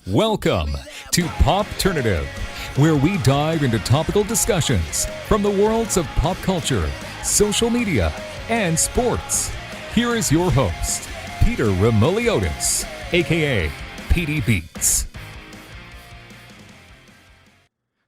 Welcome to Popternative, where we dive into topical discussions from the worlds of pop culture, social media, and sports. Here is your host, Peter Remoliotis, aka PD Beats.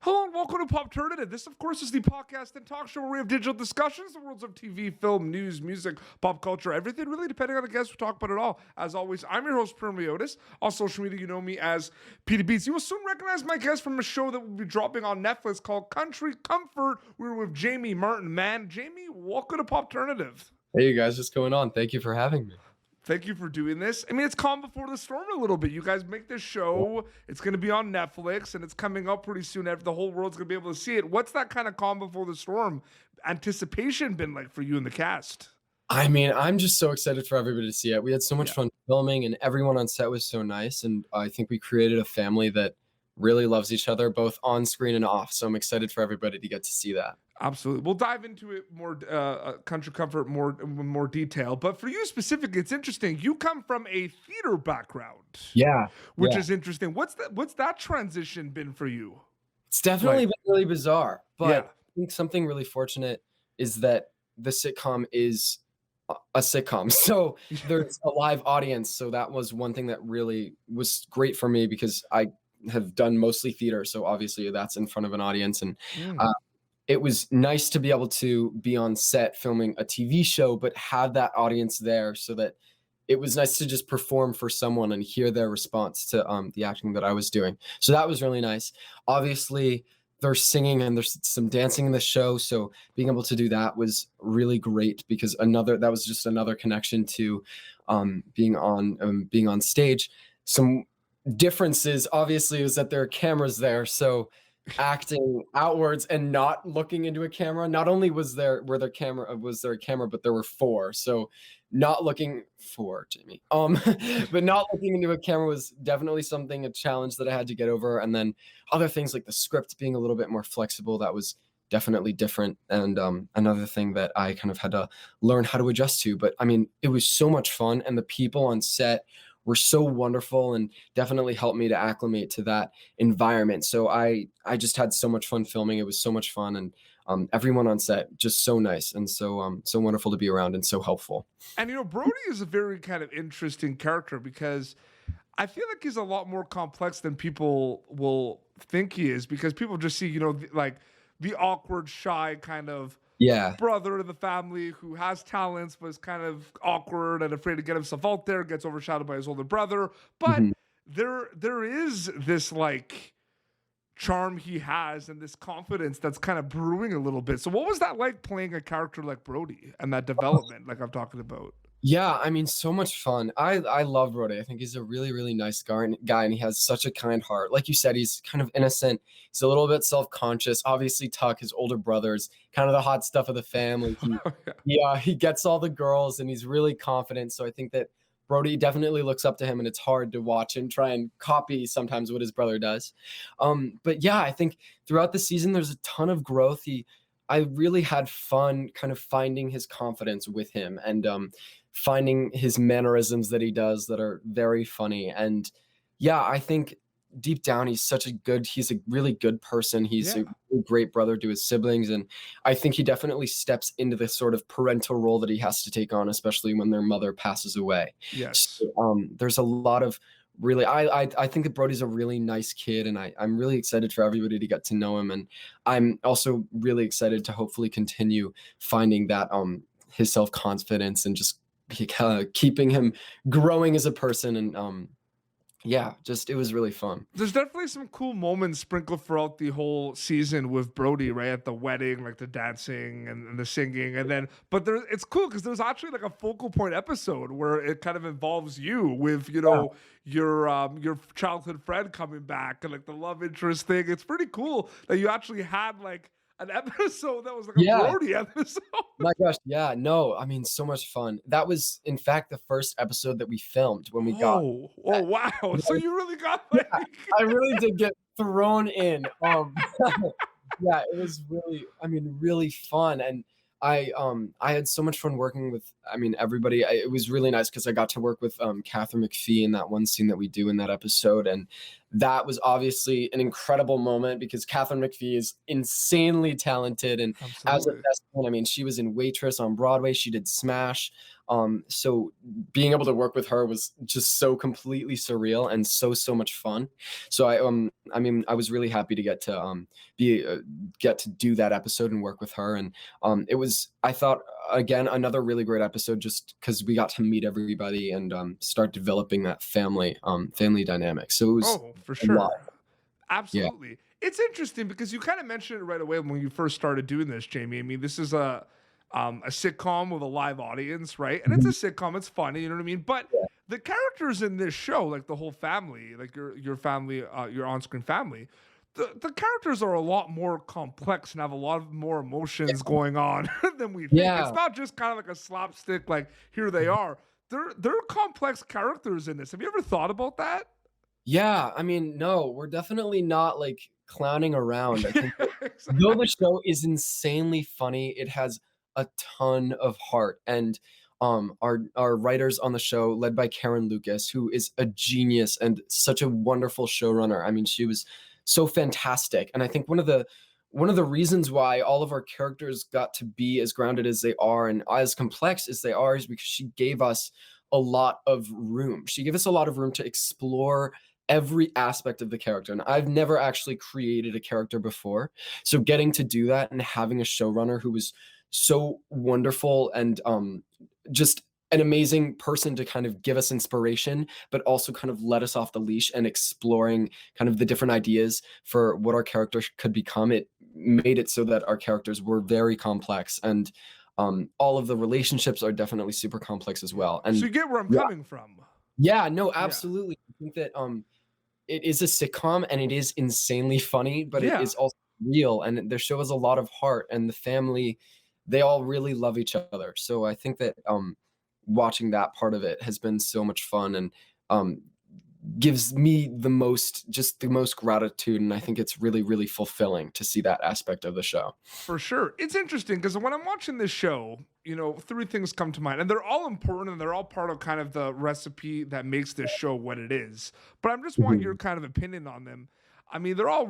Hello and welcome to Popternative. This, of course, is the podcast and talk show where we have digital discussions, the worlds of TV, film, news, music, pop culture, everything really, depending on the guest, we talk about it all. As always, I'm your host, Peter Remoliotis. On social media, you know me as PD Beats. You will soon recognize my guest from a show that will be dropping on Netflix called Country Comfort. We're with Martin Mann. Jamie, welcome to Popternative. Hey, you guys, what's going on? Thank you for having me. Thank you for doing this. I mean, it's calm before the storm a little bit. You guys make this show. It's going to be on Netflix, and it's coming up pretty soon. The whole world's going to be able to see it. What's that kind of calm before the storm anticipation been like for you and the cast? I mean, I'm just so excited for everybody to see it. We had so much fun filming, and everyone on set was so nice. And I think we created a family that really loves each other, both on screen and off. So I'm excited for everybody to get to see that. Absolutely. We'll dive into it more, Country Comfort, more detail. But for you specifically, it's interesting. You come from a theater background. Yeah. Which is interesting. What's that transition been for you? It's definitely been really bizarre. But I think something really fortunate is that the sitcom is a sitcom. So there's a live audience. So that was one thing that really was great for me because I have done mostly theater. So obviously that's in front of an audience. And it was nice to be able to be on set filming a TV show, but have that audience there so that it was nice to just perform for someone and hear their response to the acting that I was doing. So that was really nice. Obviously, there's singing and there's some dancing in the show. So being able to do that was really great because that was just another connection to being on stage. Some differences, obviously, was that there are cameras there. So acting outwards and not looking into a camera. Not only was there a camera, but there were four. So not looking for Jamie. But not looking into a camera was definitely a challenge that I had to get over. And then other things like the script being a little bit more flexible, that was definitely different. And another thing that I kind of had to learn how to adjust to. But I mean, it was so much fun, and the people on set were so wonderful and definitely helped me to acclimate to that environment. So I just had so much fun filming. It was so much fun, and everyone on set just so nice and so wonderful to be around and so helpful. And Brody is a very kind of interesting character because I feel like he's a lot more complex than people will think he is, because people just see like the awkward, shy kind of brother of the family who has talents but is kind of awkward and afraid to get himself out there, gets overshadowed by his older brother. But there is this like charm he has and this confidence that's kind of brewing a little bit. So what was that like playing a character like Brody and that development like I'm talking about? Yeah, I mean, so much fun. I love Brody. I think he's a really, really nice guy, and he has such a kind heart. Like you said, he's kind of innocent. He's a little bit self-conscious. Obviously, Tuck, his older brother's kind of the hot stuff of the family. He gets all the girls, and he's really confident. So I think that Brody definitely looks up to him, and it's hard to watch and try and copy sometimes what his brother does. But yeah, I think throughout the season, there's a ton of growth. I really had fun kind of finding his confidence with him and finding his mannerisms that he does that are very funny. And yeah, I think deep down, he's a really good person. He's a great brother to his siblings. And I think he definitely steps into the sort of parental role that he has to take on, especially when their mother passes away. Yes. So, there's a lot of really, I think that Brody's a really nice kid, and I'm really excited for everybody to get to know him. And I'm also really excited to hopefully continue finding that his self-confidence and just keeping him growing as a person. And it was really fun. There's definitely some cool moments sprinkled throughout the whole season with Brody, right? At the wedding, like the dancing and the singing. But it's cool because there's actually like a focal point episode where it kind of involves you with, your childhood friend coming back and like the love interest thing. It's pretty cool that you actually had like an episode that was like a Brody episode. My gosh, yeah, no, I mean, so much fun. That was, in fact, the first episode that we filmed when we got. Oh, wow! So you really got like... I really did get thrown in. Yeah, it was really fun, and I had so much fun working with, everybody. It was really nice because I got to work with Catherine McPhee in that one scene that we do in that episode, and that was obviously an incredible moment because Catherine McPhee is insanely talented. And as a Absolutely. thespian, I mean, she was in Waitress on Broadway. She did Smash. So being able to work with her was just so completely surreal and so much fun. So I mean, I was really happy to get to do that episode and work with her. And it was, I thought, again, another really great episode just because we got to meet everybody and start developing that family dynamic. So it was For a lot. sure. Yeah. Absolutely. It's interesting because you kind of mentioned it right away when you first started doing this, Jamie. I mean, this is a sitcom with a live audience, right? And it's a sitcom. It's funny, you know what I mean? But the characters in this show, like the whole family, like your family, your on-screen family, the characters are a lot more complex and have a lot of more emotions going on than we think. Yeah. It's not just kind of like a slapstick, like here they are. They're complex characters in this. Have you ever thought about that? Yeah, I mean, no, we're definitely not like clowning around. I think that though Exactly. the show is insanely funny, it has a ton of heart. And our writers on the show, led by Karen Lucas, who is a genius and such a wonderful showrunner. I mean, she was so fantastic. And I think one of the reasons why all of our characters got to be as grounded as they are and as complex as they are is because she gave us a lot of room. She gave us a lot of room to explore every aspect of the character. And I've never actually created a character before. So getting to do that and having a showrunner who was so wonderful and just an amazing person to kind of give us inspiration, but also kind of let us off the leash and exploring kind of the different ideas for what our character could become. It made it so that our characters were very complex and all of the relationships are definitely super complex as well. So And you get where I'm yeah, coming from. yeah, no, Yeah. absolutely. I think that it is a sitcom and it is insanely funny, but it Yeah. is also real and the show has a lot of heart and the family, they all really love each other. So I think that watching that part of it has been so much fun and um gives me the most gratitude, and I think it's really fulfilling to see that aspect of the show. For sure. It's interesting because when I'm watching this show, you know, three things come to mind, and they're all important and they're all part of kind of the recipe that makes this show what it is. But I'm just want your Mhm. kind of opinion on them. I mean, they're all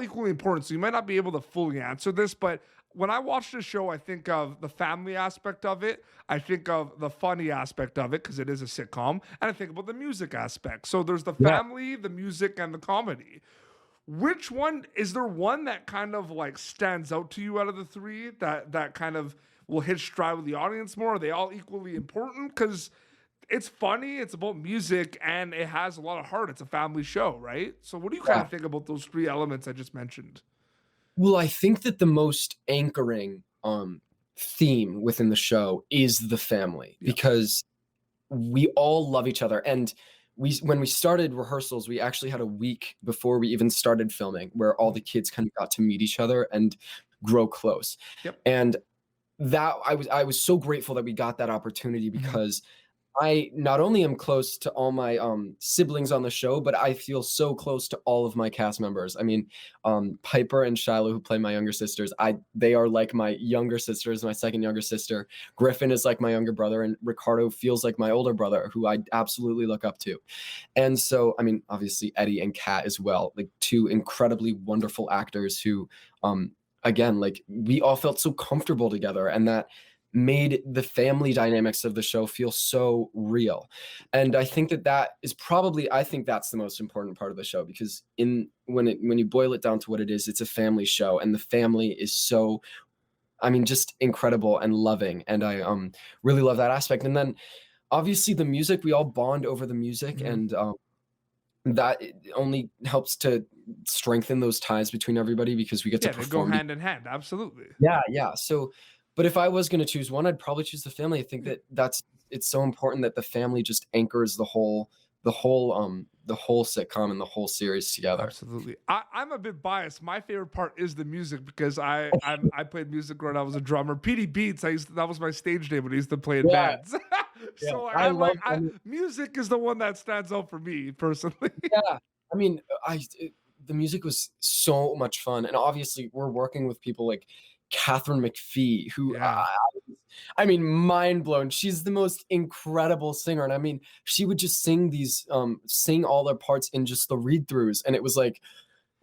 equally important. So you might not be able to fully answer this, but when I watch this show, I think of the family aspect of it. I think of the funny aspect of it because it is a sitcom, and I think about the music aspect. So there's the Yeah. family, the music, and the comedy. Which one is there one that kind of like stands out to you out of the three that kind of will hit stride with the audience more? Are they all equally important? Because it's funny, it's about music, and it has a lot of heart. It's a family show, right? So what do you kind Yeah. of think about those three elements I just mentioned? Well, I think that the most anchoring theme within the show is the family Yeah. because we all love each other. And when we started rehearsals, we actually had a week before we even started filming where all the kids kind of got to meet each other and grow close. Yep. And that I was so grateful that we got that opportunity Mhm. because I not only am close to all my siblings on the show, but I feel so close to all of my cast members. I mean, Piper and Shiloh, who play my younger sisters, they are like my younger sisters, my second younger sister. Griffin is like my younger brother, and Ricardo feels like my older brother, who I absolutely look up to. And so, I mean, obviously Eddie and Kat as well, like two incredibly wonderful actors who, again, like we all felt so comfortable together, and that made the family dynamics of the show feel so real. And I think that is probably, I think that's the most important part of the show because when you boil it down to what it is, it's a family show and the family is so, I mean, just incredible and loving. And I really love that aspect. And then obviously the music, we all bond over the music Mhm. and that only helps to strengthen those ties between everybody because we get to Yeah, they go perform. hand in hand. Absolutely. Yeah, yeah. So, but if I was gonna choose one, I'd probably choose the family. I think that it's so important that the family just anchors the whole sitcom and the whole series together. Absolutely. I'm a bit biased. My favorite part is the music because I played music growing up. I was a drummer. PD Beats. That was my stage name when I used to play in Yeah, bands. yeah. So like, I love music is the one that stands out for me personally. yeah. I mean, the music was so much fun, and obviously we're working with people like Catherine McPhee, who Yeah. I mean, mind blown. She's the most incredible singer. And I mean, she would just sing sing all their parts in just the read throughs. And it was like,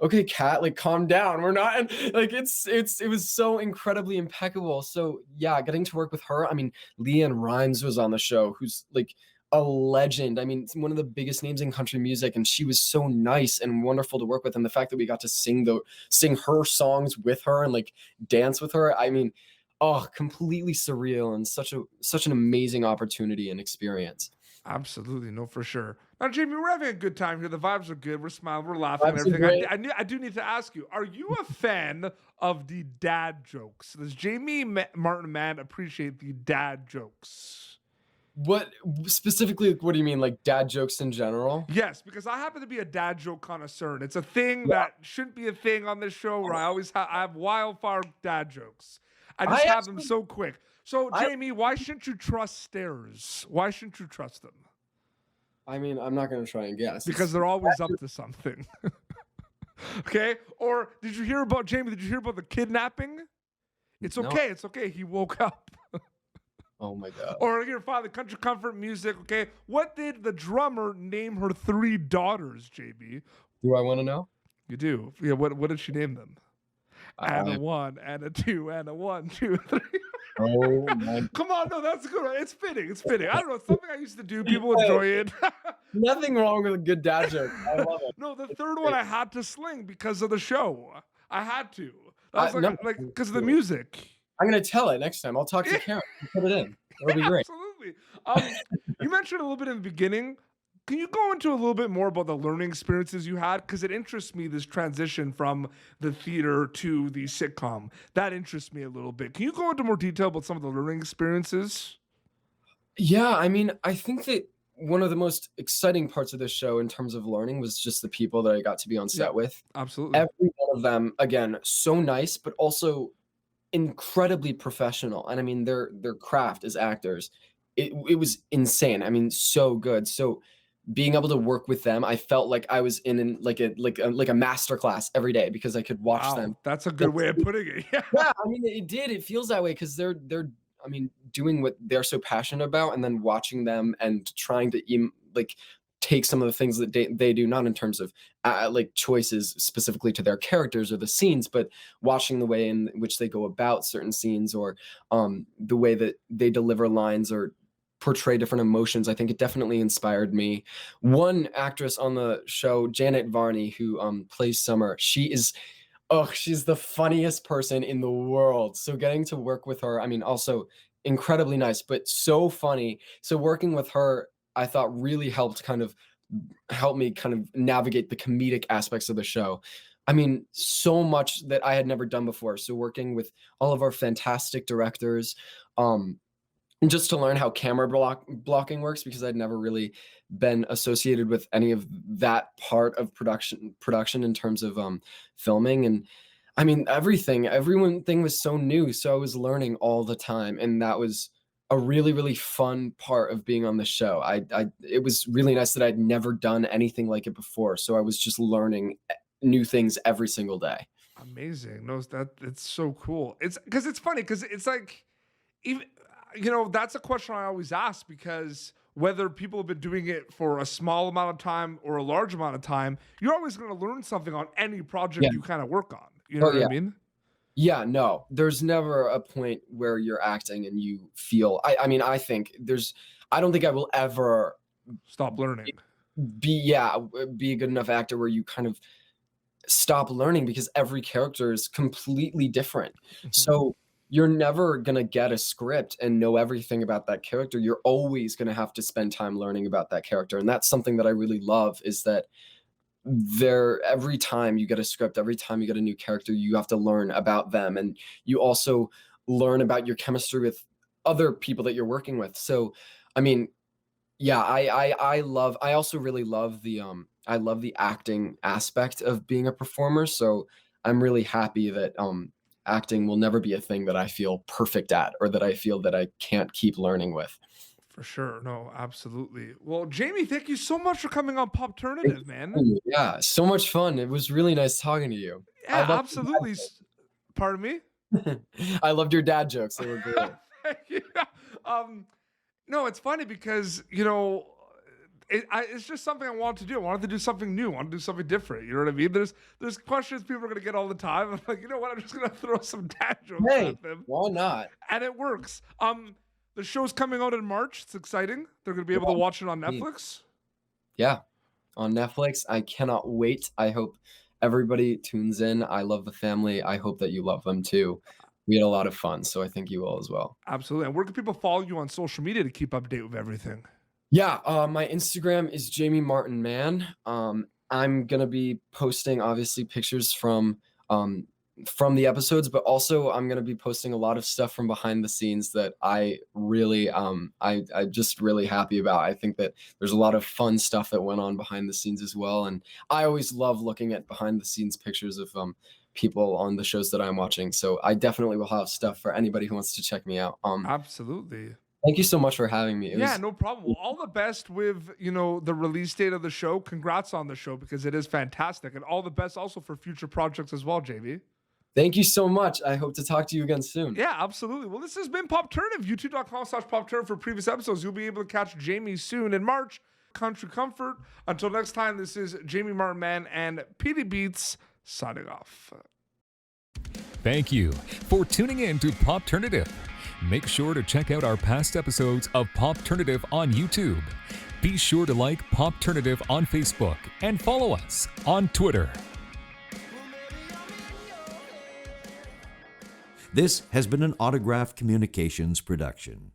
okay, Kat, like calm down. We're not like, it was so incredibly impeccable. So yeah, getting to work with her. I mean, Leanne Rimes was on the show, who's like a legend. I mean, it's one of the biggest names in country music, and she was so nice and wonderful to work with. And the fact that we got to sing her songs with her and like dance with her, I mean, oh, completely surreal and such an amazing opportunity and experience. Absolutely, no, for sure. Now, Jamie, we're having a good time here. The vibes are good. We're smiling. We're laughing. And Vibes are everything. great. I do need to ask you: are you a fan of the dad jokes? Does Martin Mann appreciate the dad jokes? What specifically? What do you mean, like dad jokes in general? Yes, because I happen to be a dad joke connoisseur. And it's a thing Yeah. that shouldn't be a thing on this show. Where I always I have wildfire dad jokes. I I just have them actually- so quick. So, I- Jamie, why shouldn't you trust stairs? Why shouldn't you trust them? I mean, I'm not gonna try and guess. Because they're always up to something. Okay? Or did you hear about Jamie? Did you hear about the kidnapping? It's No. okay. It's okay. He woke up. Oh my god. Or here, Father, country comfort music. Okay. What did the drummer name her 3 daughters, JB? Do I want to know? You do. Yeah. What did she name them? And a I- 1, and a 2, and a 1, 2, 3. Oh my. Come on, no, that's a good one. It's fitting. It's fitting. I don't know. It's something I used to do. People enjoy it. Nothing wrong with a good dad joke. I love it. No, the third one I had to sling because of the show. I had to. That was No, like because of the music. I'm gonna tell it next time. I'll talk to Karen. Put it in. It'll be great. Absolutely. You mentioned a little bit in the beginning. Can you go into a little bit more about the learning experiences you had? Because it interests me, this transition from the theater to the sitcom. That interests me a little bit. Can you go into more detail about some of the learning experiences? Yeah, I mean, I think that one of the most exciting parts of this show in terms of learning was just the people that I got to be on set Yeah. with. Absolutely. Every one of them, again, so nice, but also incredibly professional. And I mean, their craft as actors, it was insane. I mean, so good. So being able to work with them, I felt like I was in like a master class every day because I could watch Wow, them. that's a good way of putting it. Yeah. Yeah, I mean, it did. It feels that way because they're I mean, doing what they're so passionate about, and then watching them and trying to like take some of the things that they do, not in terms of like choices specifically to their characters or the scenes, but watching the way in which they go about certain scenes, or the way that they deliver lines or portray different emotions. I think it definitely inspired me. One actress on the show, Janet Varney, who plays Summer, she's the funniest person in the world. So getting to work with her, I mean, also incredibly nice, but so funny. So working with her, I thought really helped me kind of navigate the comedic aspects of the show. I mean, so much that I had never done before. So working with all of our fantastic directors, and just to learn how camera blocking works, because I'd never really been associated with any of that part of production in terms of filming. And I mean, everything was so new. So I was learning all the time. And that was a really, really fun part of being on the show. It was really nice that I'd never done anything like it before. So I was just learning new things every single day. Amazing. No, it's so cool. It's because it's funny because it's like, even, you know, that's a question I always ask, because whether people have been doing it for a small amount of time or a large amount of time, you're always going to learn something on any project you kind of work on. You know what I mean? Yeah, no, there's never a point where you're acting and you feel, I mean, I don't think I will ever Stop learning. be a good enough actor where you kind of stop learning, because every character is completely different. So you're never going to get a script and know everything about that character. You're always going to have to spend time learning about that character. And that's something that I really love, is that every time you get a script, every time you get a new character, you have to learn about them. And you also learn about your chemistry with other people that you're working with. So, I mean, yeah, I also really love I love the acting aspect of being a performer. So I'm really happy that acting will never be a thing that I feel perfect at, or that I feel that I can't keep learning with. For sure. No, absolutely. Well, Jamie, thank you so much for coming on Popternative, man. Yeah, so much fun. It was really nice talking to you. Yeah, absolutely. Pardon me? I loved your dad jokes. They were great. Yeah. No, it's funny because, it's just something I wanted to do. I wanted to do something new. I wanted to do something different. You know what I mean? There's questions people are going to get all the time. I'm like, you know what? I'm just going to throw some dad jokes at them. Why not? And it works. The show's coming out in March. It's exciting. They're going to be able to watch it on Netflix. Yeah, on Netflix. I cannot wait. I hope everybody tunes in. I love the family. I hope that you love them too. We had a lot of fun, so I think you will as well. Absolutely. And where can people follow you on social media to keep update with everything? Yeah, my Instagram is Jamie Martin Mann. I'm gonna be posting obviously pictures from the episodes, but also I'm gonna be posting a lot of stuff from behind the scenes that I really I'm just really happy about. I think that there's a lot of fun stuff that went on behind the scenes as well, and I always love looking at behind the scenes pictures of people on the shows that I'm watching. So I definitely will have stuff for anybody who wants to check me out. Absolutely. Thank you so much for having me. No problem. Well, all the best with, the release date of the show. Congrats on the show because it is fantastic. And all the best also for future projects as well, JV. Thank you so much. I hope to talk to you again soon. Yeah, absolutely. Well, this has been Popternative. YouTube.com/Popternative for previous episodes. You'll be able to catch Jamie soon in March. Country Comfort. Until next time, this is Jamie Martin Mann and PD Beats signing off. Thank you for tuning in to Popternative. Make sure to check out our past episodes of Popternative on YouTube. Be sure to like Popternative on Facebook and follow us on Twitter. This has been an Autograph Communications production.